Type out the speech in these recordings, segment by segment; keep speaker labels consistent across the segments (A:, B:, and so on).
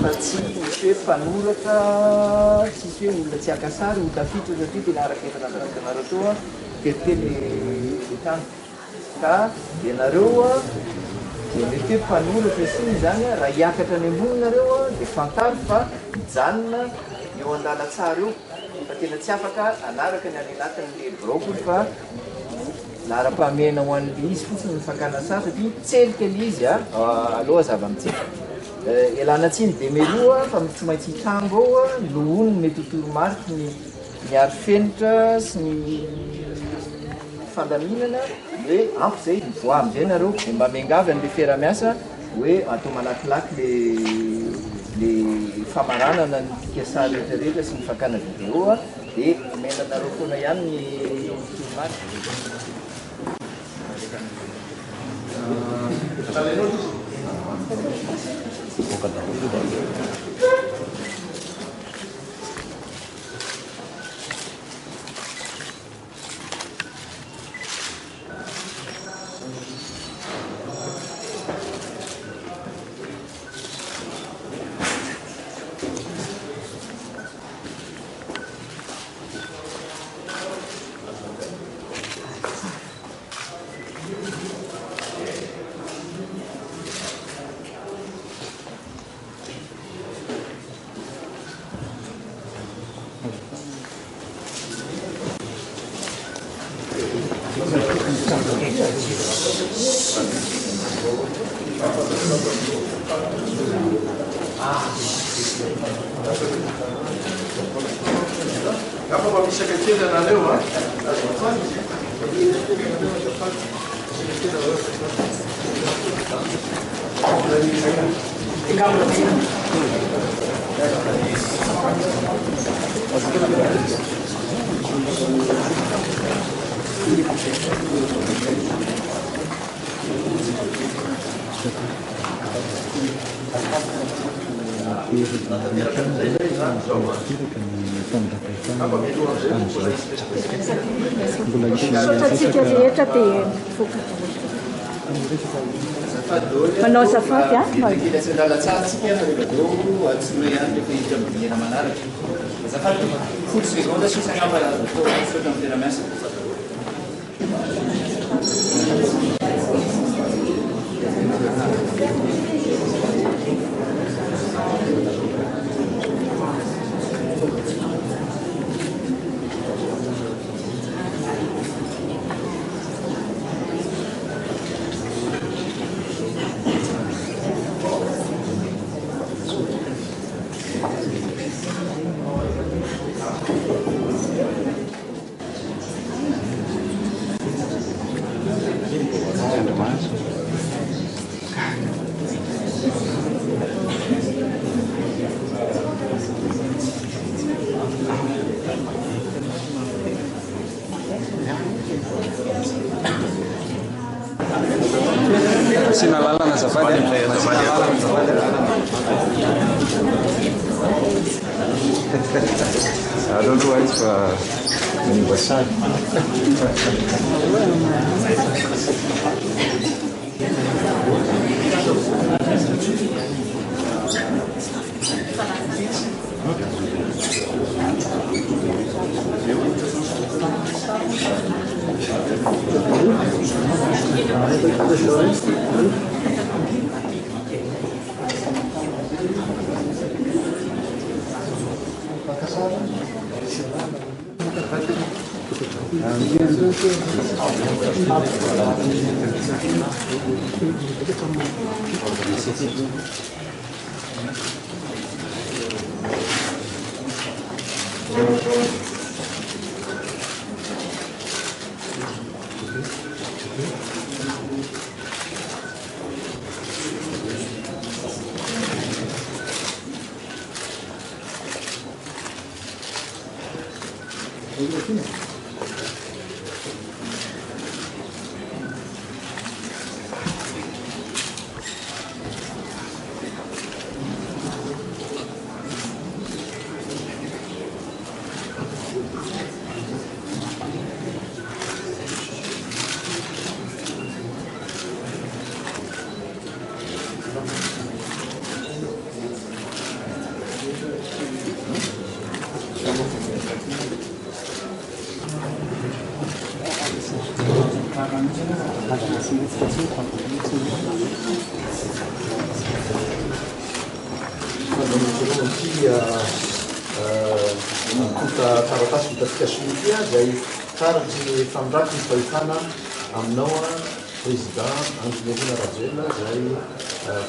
A: fa tsy misy hoe mpanoratra tsisy hoe olona tsy akasary ho tafitra satria tena araka entananareo toa kelikely tany ka ianareo a de mety hoe mpanoratra siny zany a raha hiakatra any ambonynareo a de fantaro fa mijanona eo andalatsara eo fa tena tsy afaka anaraka ny any anatin'le brokoly fa lara-pamena ho an'le izy fotsiny ny fakana sary satria tselykely izy a aloha zava-mitsika elana tsiny de meloa fa tsy maintsy hitambo ao a lohony mety hotoromarika ny arifenitra sy ny fandaminana hoe ampy zay mivoa am'izay nareo de mba miangavy an'le fiara-miasa hoe atao malakilaky le famaranana ny tikasary rehetrarehetra sy ny fakana vidéo a de menanareo foana ihany ny toromarika
B: Apa kami sekecil dan ada apa?
C: Sotratsika rehetra dia mivoaka. Manao azafady a?
A: Kelatsindalatsaratsika rehefa atsinoe ihany rehefa hiditra amin'ny manaraka. Azafady fotsy seconde sisa kamarada sotra amin'ny tena miasa.
D: Sina lala na safari. I don't know why it's for anniversary.
B: Kuta taratasy vitatsika sotia zay karaky fandraky ny fahitana aminao président Andrinirina Rajela zay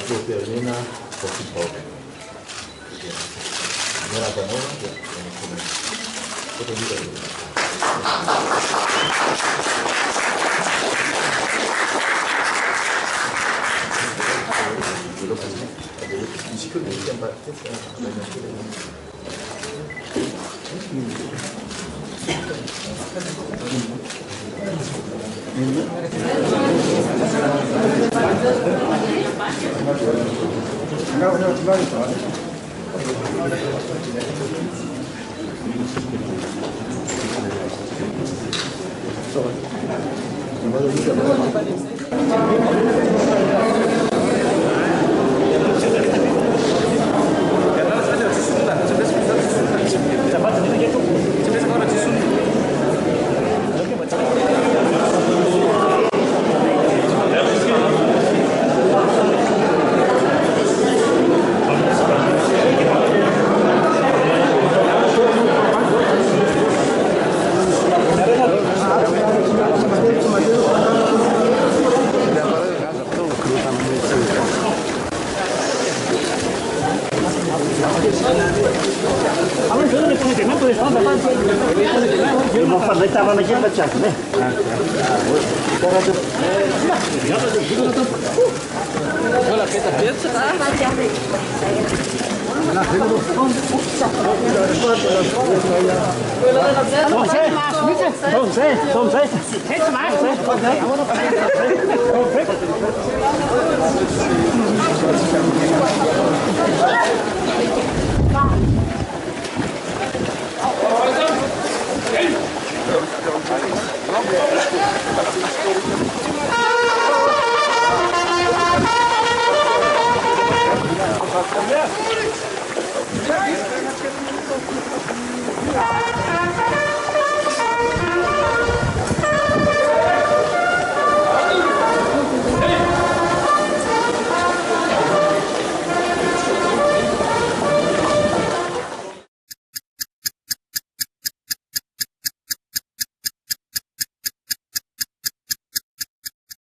B: filoam-pirenena Portugal. Miarabanao